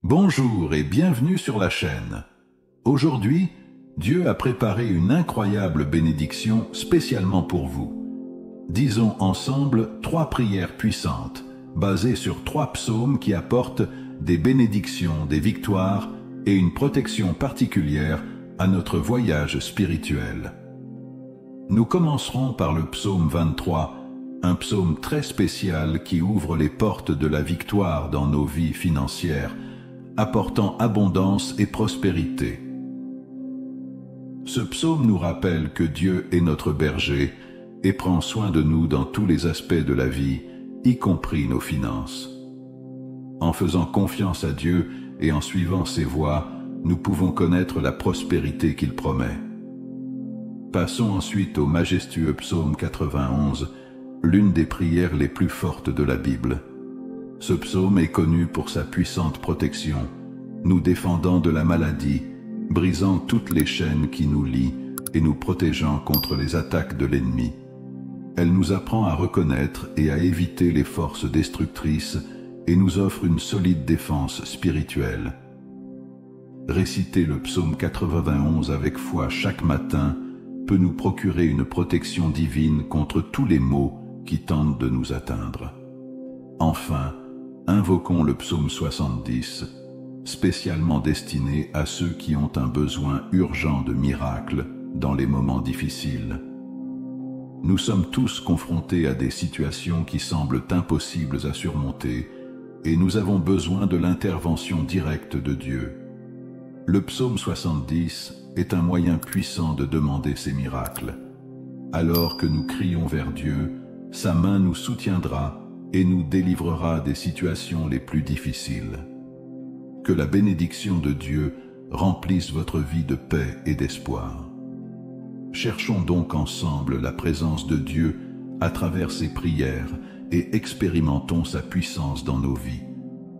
Bonjour et bienvenue sur la chaîne. Aujourd'hui, Dieu a préparé une incroyable bénédiction spécialement pour vous. Disons ensemble 3 prières puissantes, basées sur 3 psaumes qui apportent des bénédictions, des victoires et une protection particulière à notre voyage spirituel. Nous commencerons par le psaume 23, un psaume très spécial qui ouvre les portes de la victoire dans nos vies financières, apportant abondance et prospérité. Ce psaume nous rappelle que Dieu est notre berger et prend soin de nous dans tous les aspects de la vie, y compris nos finances. En faisant confiance à Dieu et en suivant ses voies, nous pouvons connaître la prospérité qu'il promet. Passons ensuite au majestueux psaume 91, l'une des prières les plus fortes de la Bible. Ce psaume est connu pour sa puissante protection, nous défendant de la maladie, brisant toutes les chaînes qui nous lient et nous protégeant contre les attaques de l'ennemi. Elle nous apprend à reconnaître et à éviter les forces destructrices et nous offre une solide défense spirituelle. Réciter le psaume 91 avec foi chaque matin peut nous procurer une protection divine contre tous les maux qui tentent de nous atteindre. Enfin, invoquons le psaume 70, spécialement destiné à ceux qui ont un besoin urgent de miracle dans les moments difficiles. Nous sommes tous confrontés à des situations qui semblent impossibles à surmonter et nous avons besoin de l'intervention directe de Dieu. Le psaume 70 est un moyen puissant de demander ces miracles. Alors que nous crions vers Dieu, sa main nous soutiendra et nous délivrera des situations les plus difficiles. Que la bénédiction de Dieu remplisse votre vie de paix et d'espoir. Cherchons donc ensemble la présence de Dieu à travers ses prières et expérimentons sa puissance dans nos vies.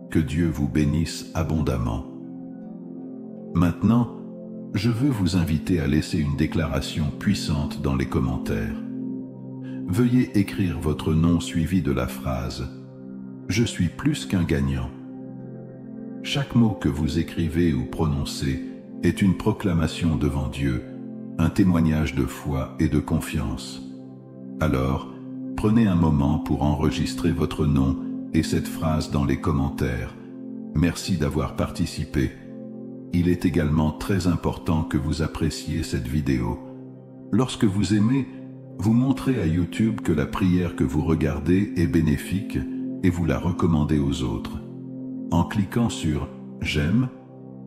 Que Dieu vous bénisse abondamment. Maintenant, je veux vous inviter à laisser une déclaration puissante dans les commentaires. Veuillez écrire votre nom suivi de la phrase « Je suis plus qu'un gagnant ». Chaque mot que vous écrivez ou prononcez est une proclamation devant Dieu, un témoignage de foi et de confiance. Alors, prenez un moment pour enregistrer votre nom et cette phrase dans les commentaires. Merci d'avoir participé. Il est également très important que vous appréciez cette vidéo. Lorsque vous aimez, vous montrez à YouTube que la prière que vous regardez est bénéfique et vous la recommandez aux autres. En cliquant sur « J'aime »,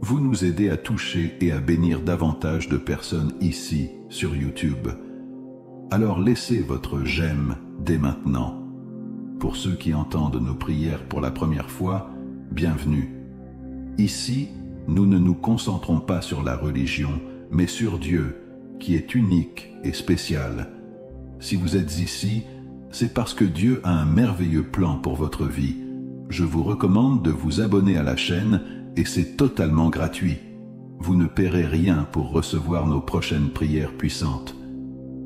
vous nous aidez à toucher et à bénir davantage de personnes ici sur YouTube. Alors laissez votre « J'aime » dès maintenant. Pour ceux qui entendent nos prières pour la première fois, bienvenue. Ici, nous ne nous concentrons pas sur la religion, mais sur Dieu, qui est unique et spécial. Si vous êtes ici, c'est parce que Dieu a un merveilleux plan pour votre vie. Je vous recommande de vous abonner à la chaîne et c'est totalement gratuit. Vous ne paierez rien pour recevoir nos prochaines prières puissantes.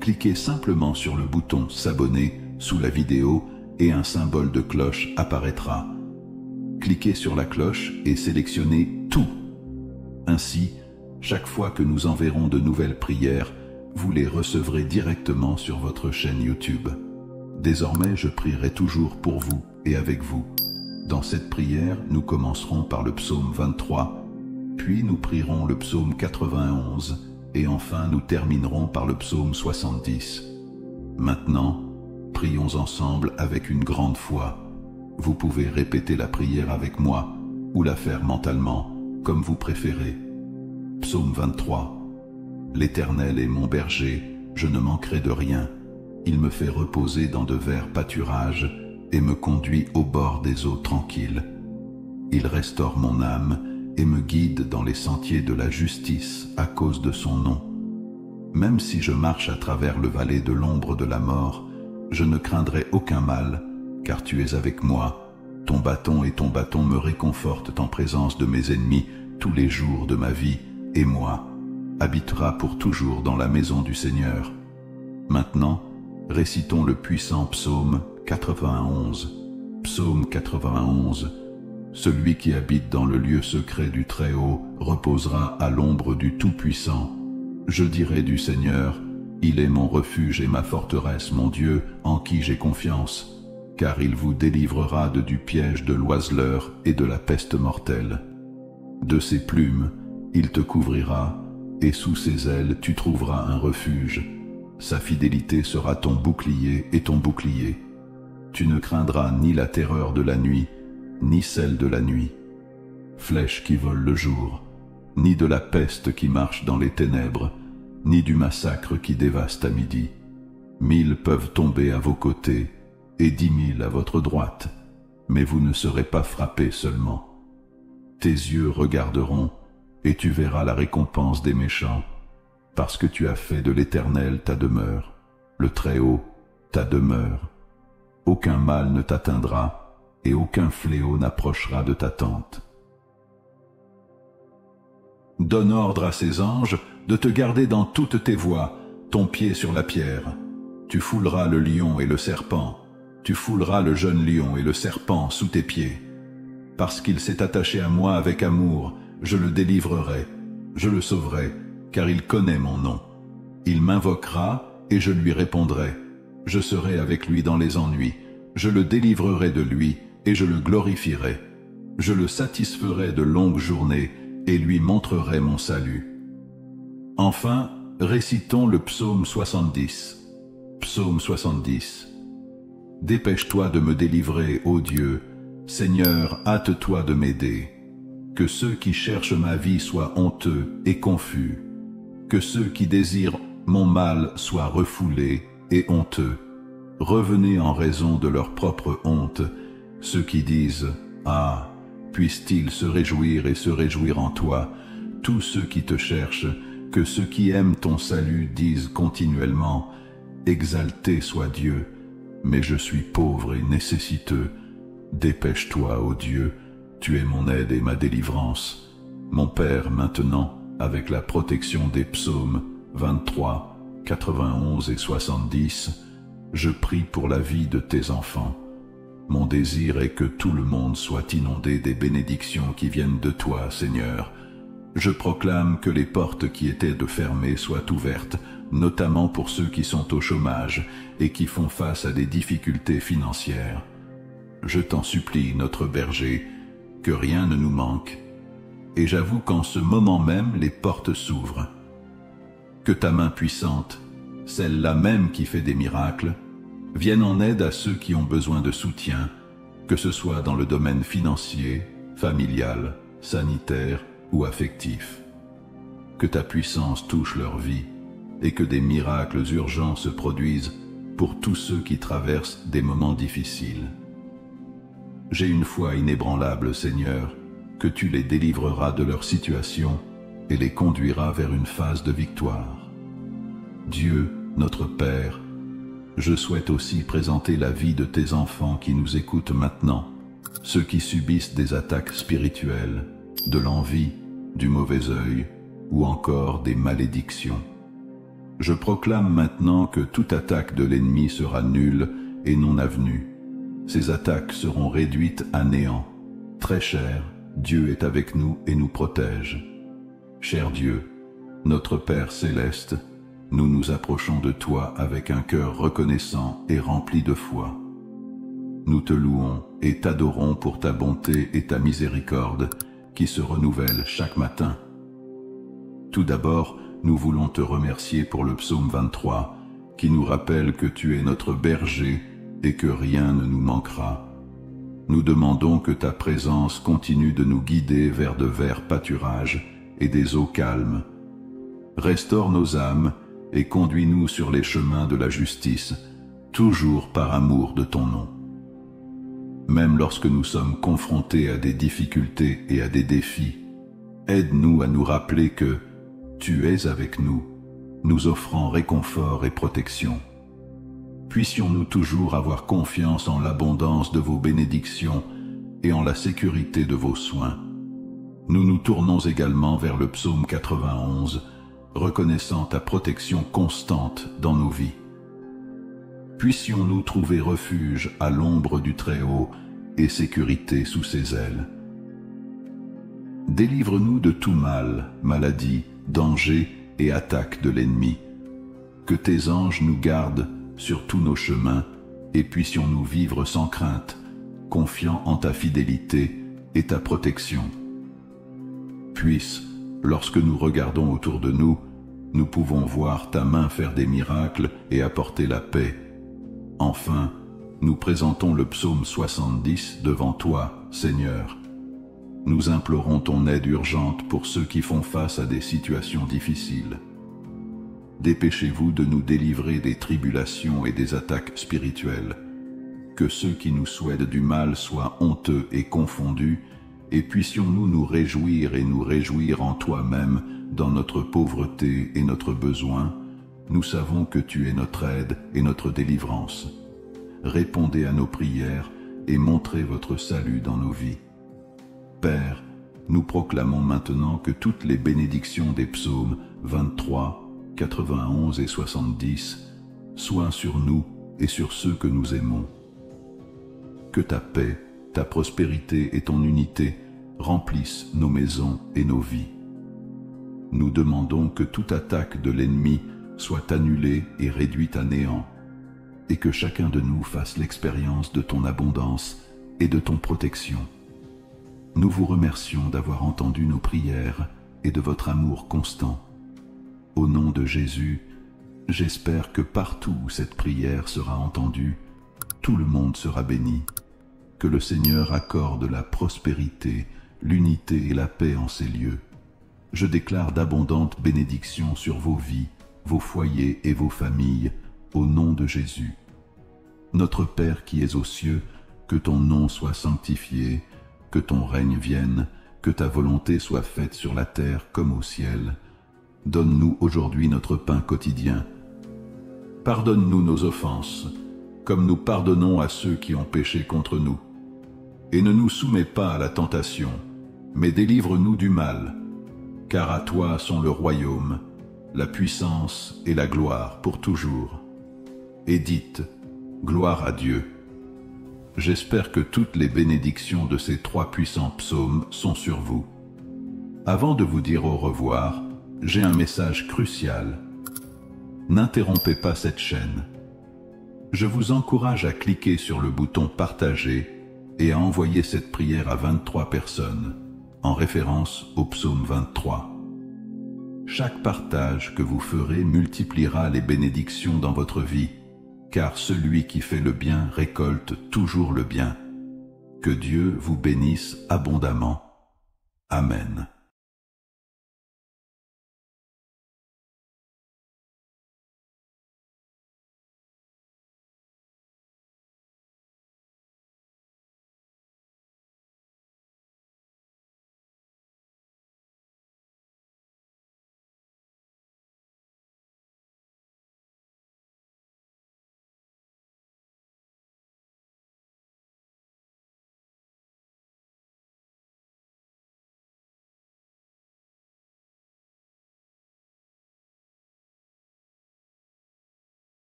Cliquez simplement sur le bouton « S'abonner » sous la vidéo et un symbole de cloche apparaîtra. Cliquez sur la cloche et sélectionnez « Tout ». Ainsi, chaque fois que nous enverrons de nouvelles prières, vous les recevrez directement sur votre chaîne YouTube. Désormais, je prierai toujours pour vous et avec vous. Dans cette prière, nous commencerons par le psaume 23, puis nous prierons le psaume 91, et enfin nous terminerons par le psaume 70. Maintenant, prions ensemble avec une grande foi. Vous pouvez répéter la prière avec moi, ou la faire mentalement, comme vous préférez. Psaume 23. L'Éternel est mon berger, je ne manquerai de rien. Il me fait reposer dans de verts pâturages et me conduit au bord des eaux tranquilles. Il restaure mon âme et me guide dans les sentiers de la justice à cause de son nom. Même si je marche à travers le vallée de l'ombre de la mort, je ne craindrai aucun mal, car tu es avec moi. Ton bâton et ton bâton me réconfortent en présence de mes ennemis tous les jours de ma vie, et moi habitera pour toujours dans la maison du Seigneur. Maintenant, récitons le puissant psaume 91. Psaume 91. Celui qui habite dans le lieu secret du Très-Haut reposera à l'ombre du Tout-Puissant. Je dirai du Seigneur, il est mon refuge et ma forteresse, mon Dieu, en qui j'ai confiance, car il vous délivrera du piège de l'oiseleur et de la peste mortelle. De ses plumes, il te couvrira, et sous ses ailes tu trouveras un refuge. Sa fidélité sera ton bouclier et ton bouclier. Tu ne craindras ni la terreur de la nuit, ni celle de la nuit, flèche qui vole le jour, ni de la peste qui marche dans les ténèbres, ni du massacre qui dévaste à midi. 1000 peuvent tomber à vos côtés, et 10 000 à votre droite, mais vous ne serez pas frappés seulement. Tes yeux regarderont, et tu verras la récompense des méchants, parce que tu as fait de l'Éternel ta demeure, le Très-Haut ta demeure. Aucun mal ne t'atteindra, et aucun fléau n'approchera de ta tente. Donne ordre à ses anges de te garder dans toutes tes voies, ton pied sur la pierre. Tu fouleras le lion et le serpent, tu fouleras le jeune lion et le serpent sous tes pieds. Parce qu'il s'est attaché à moi avec amour, je le délivrerai, je le sauverai, car il connaît mon nom. Il m'invoquera et je lui répondrai. Je serai avec lui dans les ennuis, je le délivrerai de lui, et je le glorifierai. Je le satisferai de longues journées et lui montrerai mon salut. Enfin, récitons le psaume 70. Psaume 70. Dépêche-toi de me délivrer, ô Dieu. Seigneur, hâte-toi de m'aider. Que ceux qui cherchent ma vie soient honteux et confus. Que ceux qui désirent mon mal soient refoulés et honteux. Revenez en raison de leur propre honte. Ceux qui disent « Ah, puissent-ils se réjouir et se réjouir en toi ?» Tous ceux qui te cherchent, que ceux qui aiment ton salut disent continuellement « Exalté soit Dieu, mais je suis pauvre et nécessiteux. Dépêche-toi, ô Dieu, tu es mon aide et ma délivrance. » Mon Père, maintenant, avec la protection des psaumes 23, 91 et 70, je prie pour la vie de tes enfants. Mon désir est que tout le monde soit inondé des bénédictions qui viennent de toi, Seigneur. Je proclame que les portes qui étaient fermées soient ouvertes, notamment pour ceux qui sont au chômage et qui font face à des difficultés financières. Je t'en supplie, notre berger, que rien ne nous manque. Et j'avoue qu'en ce moment même, les portes s'ouvrent. Que ta main puissante, celle-là même qui fait des miracles, vienne en aide à ceux qui ont besoin de soutien, que ce soit dans le domaine financier, familial, sanitaire ou affectif. Que ta puissance touche leur vie et que des miracles urgents se produisent pour tous ceux qui traversent des moments difficiles. J'ai une foi inébranlable, Seigneur, que tu les délivreras de leur situation et les conduiras vers une phase de victoire. Dieu, notre Père, je souhaite aussi présenter la vie de tes enfants qui nous écoutent maintenant, ceux qui subissent des attaques spirituelles, de l'envie, du mauvais œil ou encore des malédictions. Je proclame maintenant que toute attaque de l'ennemi sera nulle et non avenue. Ces attaques seront réduites à néant. Très cher, Dieu est avec nous et nous protège. Cher Dieu, notre Père céleste, nous nous approchons de toi avec un cœur reconnaissant et rempli de foi. Nous te louons et t'adorons pour ta bonté et ta miséricorde qui se renouvellent chaque matin. Tout d'abord, nous voulons te remercier pour le psaume 23 qui nous rappelle que tu es notre berger et que rien ne nous manquera. Nous demandons que ta présence continue de nous guider vers de verts pâturages et des eaux calmes. Restaure nos âmes et conduis-nous sur les chemins de la justice, toujours par amour de ton nom. Même lorsque nous sommes confrontés à des difficultés et à des défis, aide-nous à nous rappeler que tu es avec nous, nous offrant réconfort et protection. Puissions-nous toujours avoir confiance en l'abondance de vos bénédictions et en la sécurité de vos soins. Nous nous tournons également vers le psaume 91, reconnaissant ta protection constante dans nos vies. Puissions-nous trouver refuge à l'ombre du Très-Haut et sécurité sous ses ailes. Délivre-nous de tout mal, maladie, danger et attaque de l'ennemi. Que tes anges nous gardent sur tous nos chemins, et puissions-nous vivre sans crainte, confiants en ta fidélité et ta protection. Puisse, lorsque nous regardons autour de nous, nous pouvons voir ta main faire des miracles et apporter la paix. Enfin, nous présentons le psaume 70 devant toi, Seigneur. Nous implorons ton aide urgente pour ceux qui font face à des situations difficiles. Dépêchez-vous de nous délivrer des tribulations et des attaques spirituelles. Que ceux qui nous souhaitent du mal soient honteux et confondus, et puissions-nous nous réjouir et nous réjouir en toi-même dans notre pauvreté et notre besoin. Nous savons que tu es notre aide et notre délivrance. Répondez à nos prières et montrez votre salut dans nos vies. Père, nous proclamons maintenant que toutes les bénédictions des psaumes 23, 91 et 70 soient sur nous et sur ceux que nous aimons. Que ta paix, ta prospérité et ton unité remplissent nos maisons et nos vies. Nous demandons que toute attaque de l'ennemi soit annulée et réduite à néant, et que chacun de nous fasse l'expérience de ton abondance et de ton protection. Nous vous remercions d'avoir entendu nos prières et de votre amour constant. Au nom de Jésus, j'espère que partout où cette prière sera entendue, tout le monde sera béni. Que le Seigneur accorde la prospérité, l'unité et la paix en ces lieux. Je déclare d'abondantes bénédictions sur vos vies, vos foyers et vos familles, au nom de Jésus. Notre Père qui es aux cieux, que ton nom soit sanctifié, que ton règne vienne, que ta volonté soit faite sur la terre comme au ciel. Donne-nous aujourd'hui notre pain quotidien. Pardonne-nous nos offenses, comme nous pardonnons à ceux qui ont péché contre nous. Et ne nous soumets pas à la tentation, mais délivre-nous du mal, car à toi sont le royaume, la puissance et la gloire pour toujours. Et dites, gloire à Dieu. J'espère que toutes les bénédictions de ces 3 puissants psaumes sont sur vous. Avant de vous dire au revoir, j'ai un message crucial. N'interrompez pas cette chaîne. Je vous encourage à cliquer sur le bouton « Partager » et à envoyer cette prière à 23 personnes, en référence au psaume 23. Chaque partage que vous ferez multipliera les bénédictions dans votre vie, car celui qui fait le bien récolte toujours le bien. Que Dieu vous bénisse abondamment. Amen.